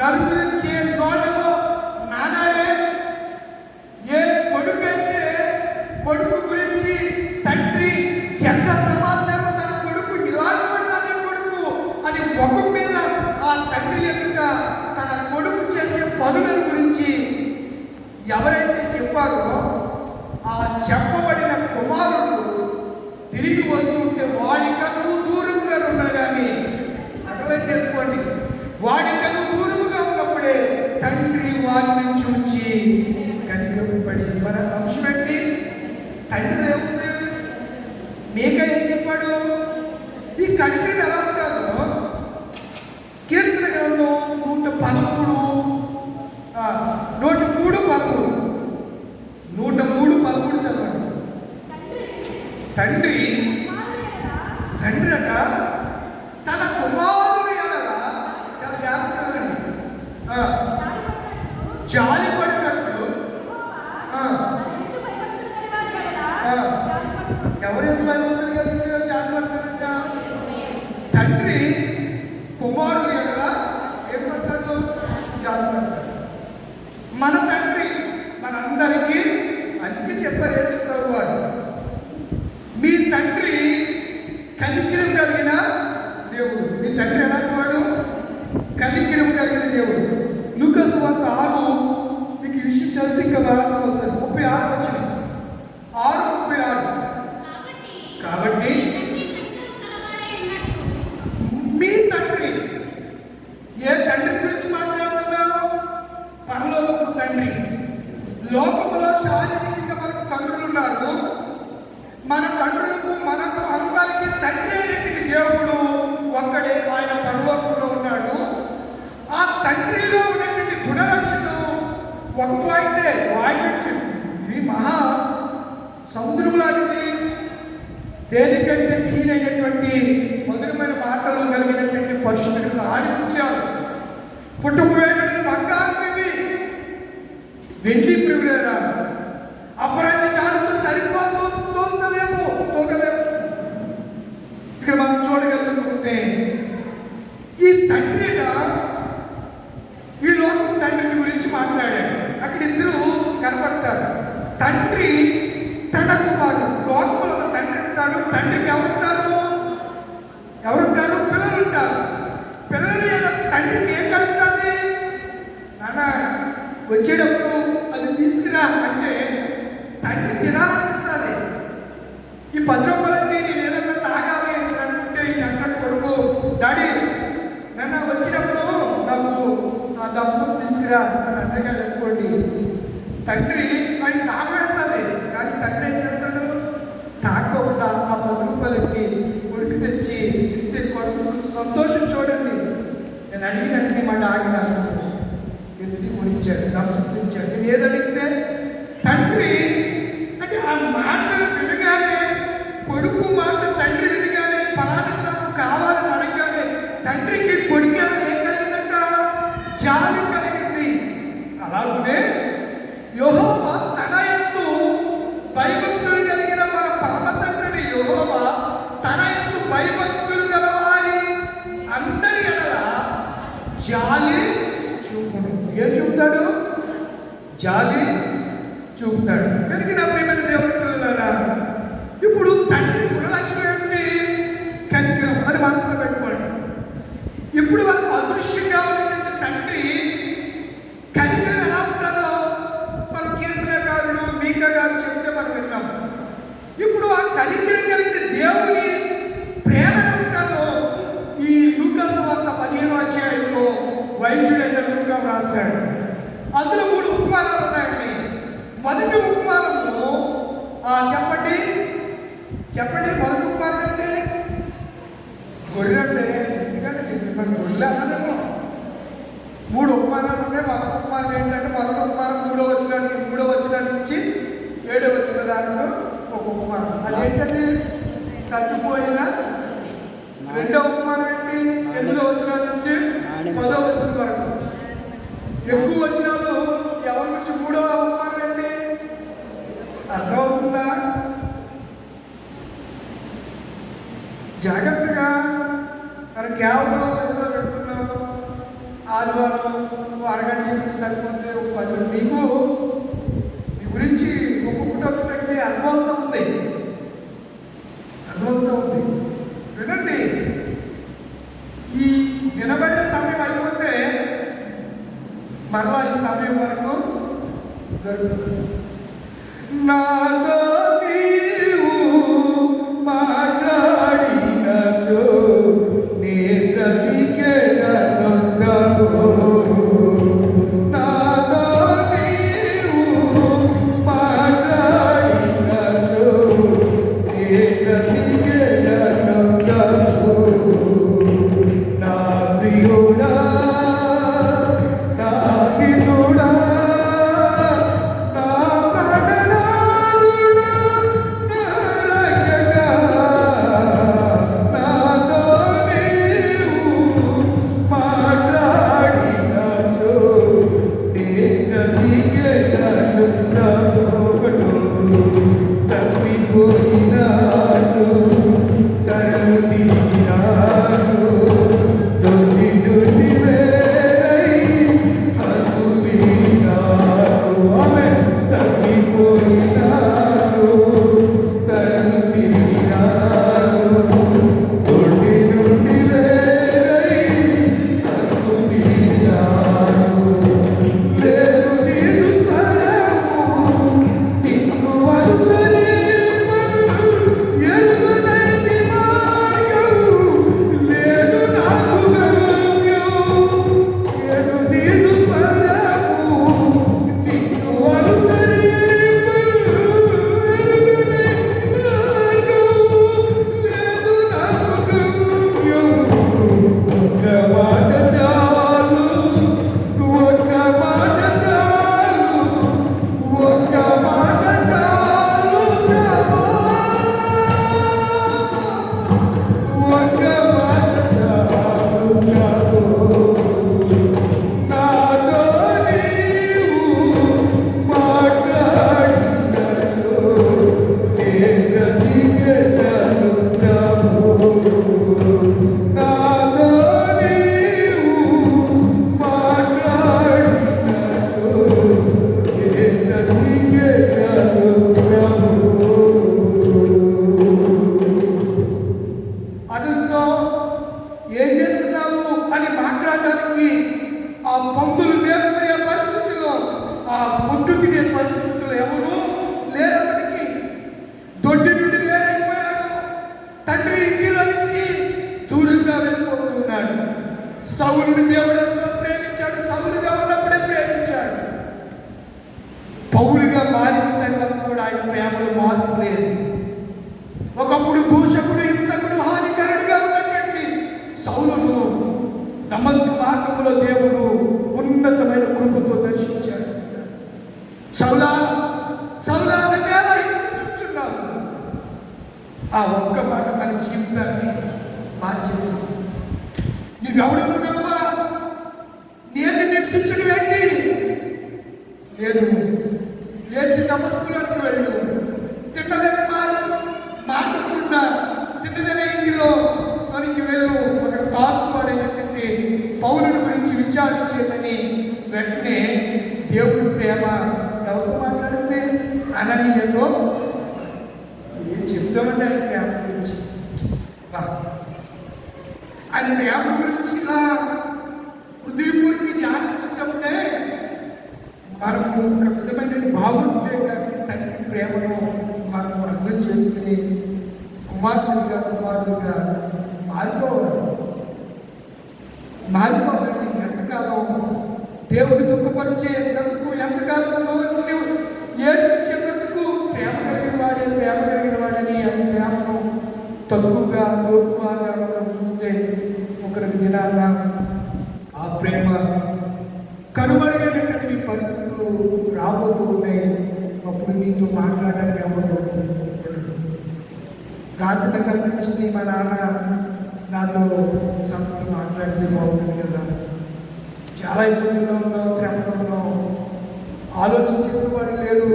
నలుగురిచ్చే తోటలో నానాడే. ఏ కొడుకైతే కొడుకు గురించి తండ్రి చెడ్డ సమాచారం తన కొడుకు ఇలాంటి కొడుకు అని ముఖం మీద ఆ తండ్రి ఎదుట తన కొడుకు చేసే పనుల గురించి ఎవరైతే చెప్పారో ఆ చెప్పబడిన కుమారుడు తిరిగి వస్తుంటే వాడికను దూరముగా ఉన్నాడు. కానీ అట్లా చేసుకోండి, వాడికను దూరముగా ఉన్నప్పుడే తండ్రి వారిని చూచి కనికరపడి. మన అంశం ఏంటి? తండ్రి ఏముంది? మీకా ఏం చెప్పాడు? ఈ కనికరం ఎలా ఉంటుందో కీర్తన గ్రంథం 113 చదవండి. తండ్రి అట తన కుమారుని ఎడల చాలా జాగ్రత్తగా జాలి పడినట్లు. ఎవరైతే భయభక్తులు కలిగితే జాలి పడతాడంట. తండ్రి కుమారుని ఎడల ఏం పడతాడు? జాలి పడతాడు. మన తండ్రి మనందరికీ, అందుకే చెప్పారు యేసు ప్రభు వారు, మీ తండ్రి కనికరం కలిగిన దేవుడు. మీ తండ్రి ఎలాంటి వాడు? కనికరం కలిగిన దేవుడు. లూకా సువార్త 6 మీకు ఈ విషయం చదివితే ఇంకా బాగా అవుతుంది. 36 వచ్చిన 6:36. కాబట్టి మీ తండ్రి, ఏ తండ్రి గురించి మాట్లాడుతున్నావు? పరలోకపు తండ్రి. లోకములో శారీరకంగా మనకు తండ్రులు ఉన్నారు. మన తండ్రులకు మనకు అందరికీ తండ్రి అయినటువంటి దేవుడు ఒక్కడే, ఆయన పరలోకంలో ఉన్నాడు. ఆ తండ్రిలో ఉన్నటువంటి గుణలక్షణం ఒక పాయింటే వాయించండి. ఇది మహా సముద్రం లాంటిది. దేనికంటే తీరైనటువంటి మధురమైన మాటలు కలిగినటువంటి పరిశుద్ధులకు ఆడిపించారు. పుట్టము వేయబడిన బంగారం ఇవి, వెండి ప్రియులేరా. అపరాధి దానితో సరిపోతూ తోచలేము, తోగలేము. ఇక్కడ మనం చూడగలుగుతుంటే ఈ తండ్రిట ఈ లోకపు తండ్రిని గురించి మాట్లాడాడు. అక్కడ ఇద్దరు కనపడతారు. తండ్రి తన కుమారుడు. లోకంలో ఒక తండ్రి ఉంటాడు. తండ్రికి ఎవరుంటారు? పిల్లలు ఉంటారు. పిల్లలు తండ్రికి ఏం కలుగుతుంది? నాన్న వచ్చేటప్పుడు అది తీసుకురా అంటే తండ్రి తినాలనిపిస్తుంది. ఈ 10 రూపాయలంటే నేను ఏదన్నా తాగాలి అని అనుకుంటే ఈ అంటాడు కొడుకు, డాడీ నన్ను వచ్చినప్పుడు నాకు ఆ దంసం తీసుకురా అని అన్నగాడు అనుకోండి. తండ్రి వాడికి తాగవేస్తుంది. కానీ తండ్రి ఏం చేస్తాడు? తాగకుండా ఆ 10 రూపాయలకి కొడుకు తెచ్చి ఇస్తే కొడుకు సంతోషం చూడండి. నేను అడిగినట్టు మా డాడీ నాకు తెలిసి కొనిచ్చాడు, దంసం తెచ్చాడు. నేను ఏది అడిగితే తండ్రి అంటే ఆ మాటలు వినగానే, కొడుకు మాట తండ్రి వినగానే, పరాణిది నాకు కావాలని అడగగానే తండ్రికి కొడుకు ఏం కలిగిందంట? జాలి కలిగింది. అలాగనే యెహోవా తన యందు భయభక్తులు కలిగిన మన పరమ తండ్రిని యెహోవా తన యందు భయభక్తులు గలవారి అందరి ఎడల జాలి చూపును. ఏం చూపుతాడు? జాలి చూపుతాడు. కనుక నా ప్రియమైన దేవుని పిల్లలారా, ఇప్పుడు తండ్రి గుణలక్షణం ఏంటి? కనికరం. అది మనసులో పెట్టుకోండి. ఇప్పుడు వాళ్ళకు అదృశ్యంగా ఉన్నటువంటి తండ్రి కనికరం ఎలా ఉంటుందో మన కీర్తనకారుడు మీకా గారు చెప్తే మనం విన్నాం. ఇప్పుడు ఆ కనికరం కలిగిన దేవుని ప్రేమ ఉంటుందో ఈ లూకా సువార్త 15వ అధ్యాయంలో వైద్యుడైన లూకా రాస్తాడు. అందులో 3 ఉపమానాలు ఉన్నాయండి. మొదటి ఉపమానము చెప్పండి మొదటి ఉపమానం అంటే గొర్రె అంటే. ఎందుకంటే మన గొర్రె అన్నానేమో. 3 ఉపమానాలు ఉన్నాయి. మొదటి ఉపమానం ఏంటంటే, మొదటి ఉపమానం 3వ వచనం నుంచి 7వ వచనం దాకా ఒక ఉపమానం. అదేంటది? తగ్గిపోయిన. రెండవ ఉపమానం ఏంటి? 8వ వచనం నుంచి 10వ వచనం వరకు. ఎక్కువ వచనాలు ఎవరి గురించి? 3వ ఉపమానం ఏంటి? అర్థమవుతుందా? జాగ్రత్తగా మనం కేవలం ఏదో పెట్టుకున్నాం. ఆదివారం అరగంట చెప్తే సరిపోతే ఒక 10 మీకు మీ గురించి ఒక్కొక్కటి అర్థమవుతూ ఉంది. వినండి, ఈ వినబడే సమయం అయిపోతే మరలా ఈ సమయం వరకు దొరుకుతుంది. నాతో నీవు మాట్లాడినచో నే బ్రతికెదను ప్రభువో. నాతో నీవు మాట్లాడినచో నే బ్రతికెదను ప్రభువో. నా ప్రియుడా, నా హితుడా, నా ప్రాణనాథుడా, నా రక్షకా, నాతో నీవు మాట్లాడినచో నే బ్రతికెదను ప్రభువో. తప్పిపోయినాను, తరము తిరిగినాను, దొడ్డి నుండి వేరై హద్దు మీరినాను. ఆమేన్. తప్పిపోయినాను, తరము తిరిగినాను, దొడ్డి నుండి వేరై హద్దు మీరినాను. లేదు నీదు స్వరము నిన్ను అనుసరింపను, ఎరుగునైతి మార్గం లేదు నాకు గమ్యం. లేదు నీదు స్వరము నిన్ను అనుసరింపను, ఎరుగునైతి మార్గం లేదు నాకు గమ్యం. ఒక్క మాట చాలు, ఒక్క మాట చాలు, ఒక్క మాట చాలు ప్రభా. ఒక్క మాట చాలు ప్రభు. నాతో నీవు మాట్లాడినచో నే బ్రతికెదను ప్రభు. నాతో నీవు మాట్లాడినచో నే బ్రతికెదను ప్రభు. అతనితో ఏం చేస్తున్నావు అని మాట్లాడడానికి ఆ పందులు మేపుకునే పరిస్థితిలో, ఆ పొట్టు తినే పరిస్థితుల్లో ఎవరు లేరు. అతనికి దొడ్డి నుండి వేరైపోయాడు. తండ్రి ఇంటిలో నుంచి దూరంగా వెళ్ళిపోతున్నాడు. సౌలుని దేవుడు ఎంతో ప్రేమించాడు. సౌలుగా ఉన్నప్పుడే ప్రేమించాడు. పౌలుగా మారిన తర్వాత కూడా ఆయన ప్రేమలో మార్పు లేదు. ఒకప్పుడు దూషకుడు, హింసకుడు, హానికరుడుగా ఉన్నటువంటి సౌలును దమస్కు మార్గములో దేవుడు ఉన్నతమైన కృపతో దర్శించాడు. సౌలా, సౌలా, నన్ను ఎలా హింసించుచున్నావు? ఆ ఒక్క మాట తన జీవితాన్ని మార్చేసింది. నీవెవడు ప్రభువా? నేను నిన్ను హింసించడం ఏంటి? లేదు, లేచి దమస్కులోకి వెళ్ళు. తిన్నదని మాట్లాడకుండా తిన్నదనే ఇంటిలో మనకి వెళ్ళు. అక్కడ తార్సువాడైనటువంటి పౌలుని గురించి విచారించేదని వెంటనే దేవుడి ప్రేమ ఎవరితో మాట్లాడింది? అననీయతో. ఏం చెప్తామండి ఆయన ప్రేమ గురించి? ఆయన ప్రేమ గురించి ఇలా హృదయపూర్వక ధ్యానిస్తున్నప్పుడే మనకు ఒక విధమైన భావోద్వేగాన్ని, తండ్రి ప్రేమను మనం అర్థం చేసుకుని కుమారులుగా మారిపోవాలండి. ఎంతకాలం దేవుడు దుఃఖపరిచే బ్రతుకు, ఎంతకాలం నువ్వు ఏడ్పించే బ్రతుకు? ప్రేమ కలిగిన వాడని ఆ ప్రేమను తక్కువగా, లోపుగా మనం చూస్తే ఒకరికి దినాన్న ఆ ప్రేమ కనుమరుగైనటువంటి పరిస్థితులు రాబోతూ ఉన్నాయి. అప్పుడు నీతో మాట్లాడడానికి ఎవరు? ప్రార్థన కల్పించింది మా నాన్న నాతో ఈ సంగతి మాట్లాడితే బాగుంటుంది కదా. చాలా ఇబ్బందుల్లో ఉన్నాం, శ్రమలో ఉన్నాం, ఆలోచించేవాడు లేరు.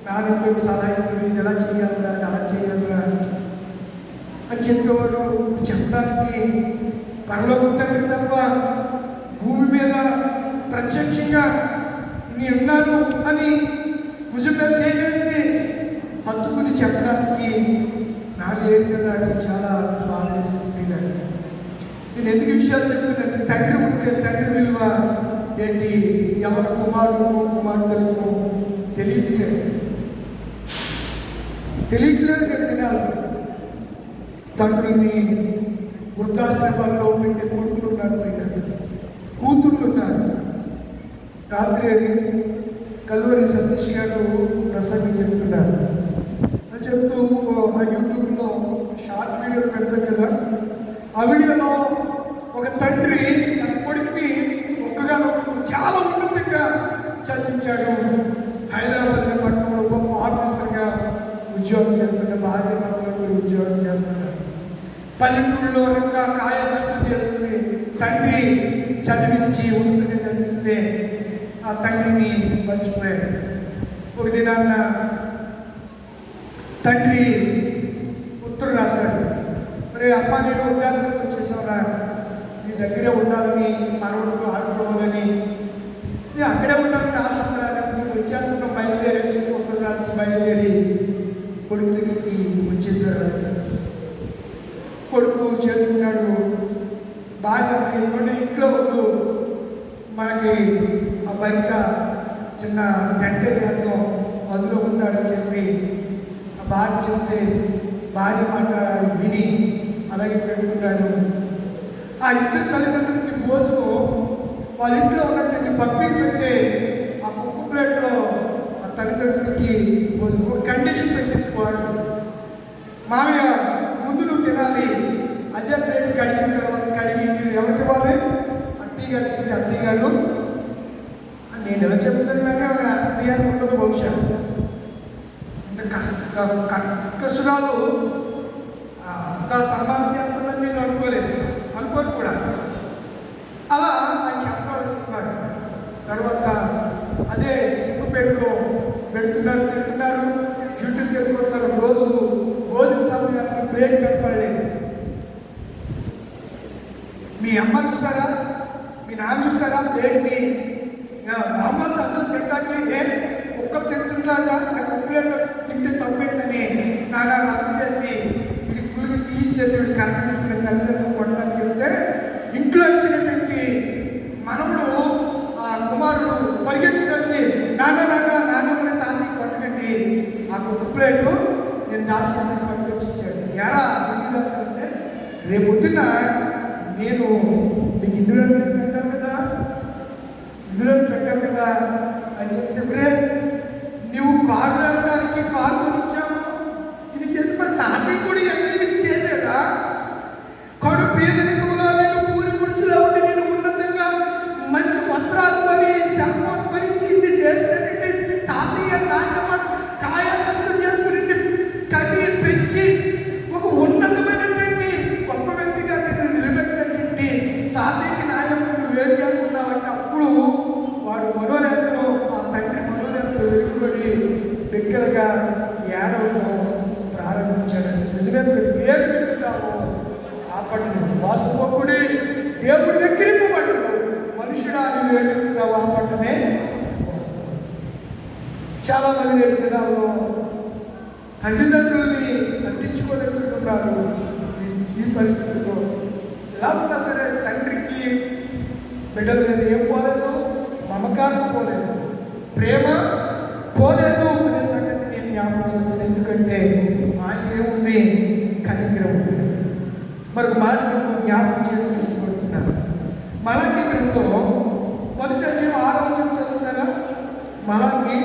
నాన్నకి సలహా ఇవ్వండి, ఎలా చేయాలిరా, అలా చేయాలిరా అని చెప్పేవాడు. చెప్పడానికి పరలోక తండ్రి తప్ప ప్రత్యక్షంగా నేను ఉన్నాను అని భుజం మీద చేసి హత్తుకుని చెప్పడానికి నాకు లేదు కదా అని చాలా బాధ వేసింది. నేను ఎందుకు ఈ విషయాలు చెప్తున్నాను, తండ్రి ఉంటే తండ్రి విలువ ఏంటి ఎవరి కుమారులకు కుమార్తెలకు తెలియట్లేదు దినాలు. తండ్రుల్ని వృద్ధాశ్రమాల్లో పెట్టే కొడుకులు ఉన్నారు, కూతుర్లు ఉన్నారు. రాత్రి కల్వరి సతీష్ గారు ప్రసంగం చెప్తున్నారు. అది చెప్తూ ఆ యూట్యూబ్లో షార్ట్ వీడియోలు పెడతారు కదా, ఆ వీడియోలో ఒక తండ్రి తన కొడుకుని చాలా ఉన్నతంగా చదివించాడు. హైదరాబాద్ పట్టణంలో గొప్ప ఆఫీసర్గా ఉద్యోగం చేస్తున్న భార్య భర్తలు ఉద్యోగం చేస్తున్నారు. పల్లెటూరులో ఇంకా కాయ కష్టం చేసుకుని తండ్రి చదివించి ఉన్నతంగా చదివిస్తే ఆ తండ్రిని మర్చిపోయాడు. ఒక దినాన్న తండ్రి ఉత్తరం రాశాడు, మరి అమ్మ నేను ఉద్యోగానికి వచ్చేసావురా, నీ దగ్గరే ఉండాలని, మనవడితో ఆడుకోవాలని, నేను అక్కడే ఉండాలని ఆశ ఉండాలని వచ్చేస్తున్నా, బయలుదేరి వచ్చి ఉత్తరం రాసి బయలుదేరి కొడుకు దగ్గరికి వచ్చేసారు. కొడుకు చేర్చుకున్నాడు. భార్య ఇవ్వండి, ఇంట్లో వద్దు, మనకి ఆ బయట చిన్న గంటే చేద్దాం, అందులో ఉన్నాడని చెప్పి ఆ భార్య చెప్తే భార్య మాట విని అలాగే పెడుతున్నాడు. ఆ ఇద్దరు తల్లిదండ్రులకి భోజనం వాళ్ళ ఇంట్లో ఉన్నటువంటి పప్పికి పెట్టే ఆ కుక్క ప్లేట్లో ఆ తల్లిదండ్రులకి భోజనం ఒక కండిషన్ పెట్టింది వాడు, మామయ్య ముందు నువ్వు తినాలి, అదే ప్లేట్ కడిగిన తర్వాత కడిగి మీరు ఎవరికి ఇవ్వాలి, అత్తయ్య గారికి ఇస్తే అత్తయ్య గారు, నేను ఎలా చెప్తాను కానీ ఆవిడ అత్తయ్య గారికి ఉండదు బహుశా. ఇంత కర్కశురాలు అంత సన్మానం చేస్తుందని నేను అనుకోను కూడా. అలా ఆయన చెప్పాలని చెప్పారు. తర్వాత అదే ఉక్కుపేటలో పెడుతున్నారు, తింటున్నారు, డ్యూటీకి వెళ్ళిపోతున్నారు. రోజు భోజన సమయానికి ప్లేట్ కనపడలేదు. మీ అమ్మ చూసారా, మీ నాన్న చూసారా ప్లేట్ని? రామాస్ అందరూ తింటాకే కుక్కలు తింటున్నారా, ప్లేట్ తింటే తప్పెట్టని నాన్న రద్దు చేసి వీడి పుల్లుకి తీయించేది, వీడి కరెక్ట్ తీసుకునే తల్లిదండ్రులు కొట్టడానికి వెళ్తే ఇంట్లో వచ్చినటువంటి మనవుడు ఆ కుమారుడు పరిగెట్టుకు వచ్చి నాన్నమ్మని తాతయ్య కొట్టకండి, ఆ కుక్క ప్లేటు నేను దాచేసి పట్టుకొచ్చి ఇచ్చాడు. ఎరా ఎందుకు దాచాలంటే రేపు పొద్దున్న నేను మీకు ఇందులో పెట్టాను కదా అని చెప్తే, రే నువ్వు కారు వెళ్ళడానికి కారు కొనిచ్చావు, ఇది చేసి మరి తాతయ్య కూడా ఎన్నింటికి చేయలేదా? కడు పేదరికంలో నేను పూరి గుడిసెలో ఉండి నేను ఉన్నతంగా మంచి వస్త్రాలు కొని సెల్ ఫోన్ కొనిచ్చి ఇన్ని చేసినటువంటి తాతయ్య నాయనమ్మ కాయ కష్టం చేసుకుని కన్నీ పెంచి ఒక ఉన్నతమైనటువంటి గొప్ప వ్యక్తిగా నేను నిలబెట్టినటువంటి తాతయ్యకి నాయనమ్మకి నువ్వు ఏం చేస్తున్నావంటే అప్పుడు వాడు మనోనేతలో ఆ తండ్రి మనోనేతలు వెలుగుబడి బిగ్గరగా ఏడవడం ప్రారంభించాడంటే నిజమే. ఏమి చెప్తావో ఆ పట్టును వాసుకుడి దేవుడి వెక్కిరింపబడు, మనుషుడా నువ్వు ఏమెత్తుతావు ఆ పట్టునే వాస్తవం. చాలా మంది నేటి దినాల్లో తల్లిదండ్రుల్ని పట్టించుకోలేకున్నారు. ఈ పరిస్థితుల్లో ఎలా ఉన్నా సరే తండ్రికి బిడ్డల మీద ఏం పోలేదు, మమకారం పోలేదు, ప్రేమ పోలేదు అనే సంగతి నేను జ్ఞాపకం చేస్తున్నాను. ఎందుకంటే ఆయన ఏముంది, కనికరం ఉంది. మరొక మాట నేను జ్ఞాపకం చేయడం ఇష్టపడుతున్నాను. మలాకి గ్రంథం 1వ అధ్యాయం 6వ వచనం చదువుతారా? మలాకి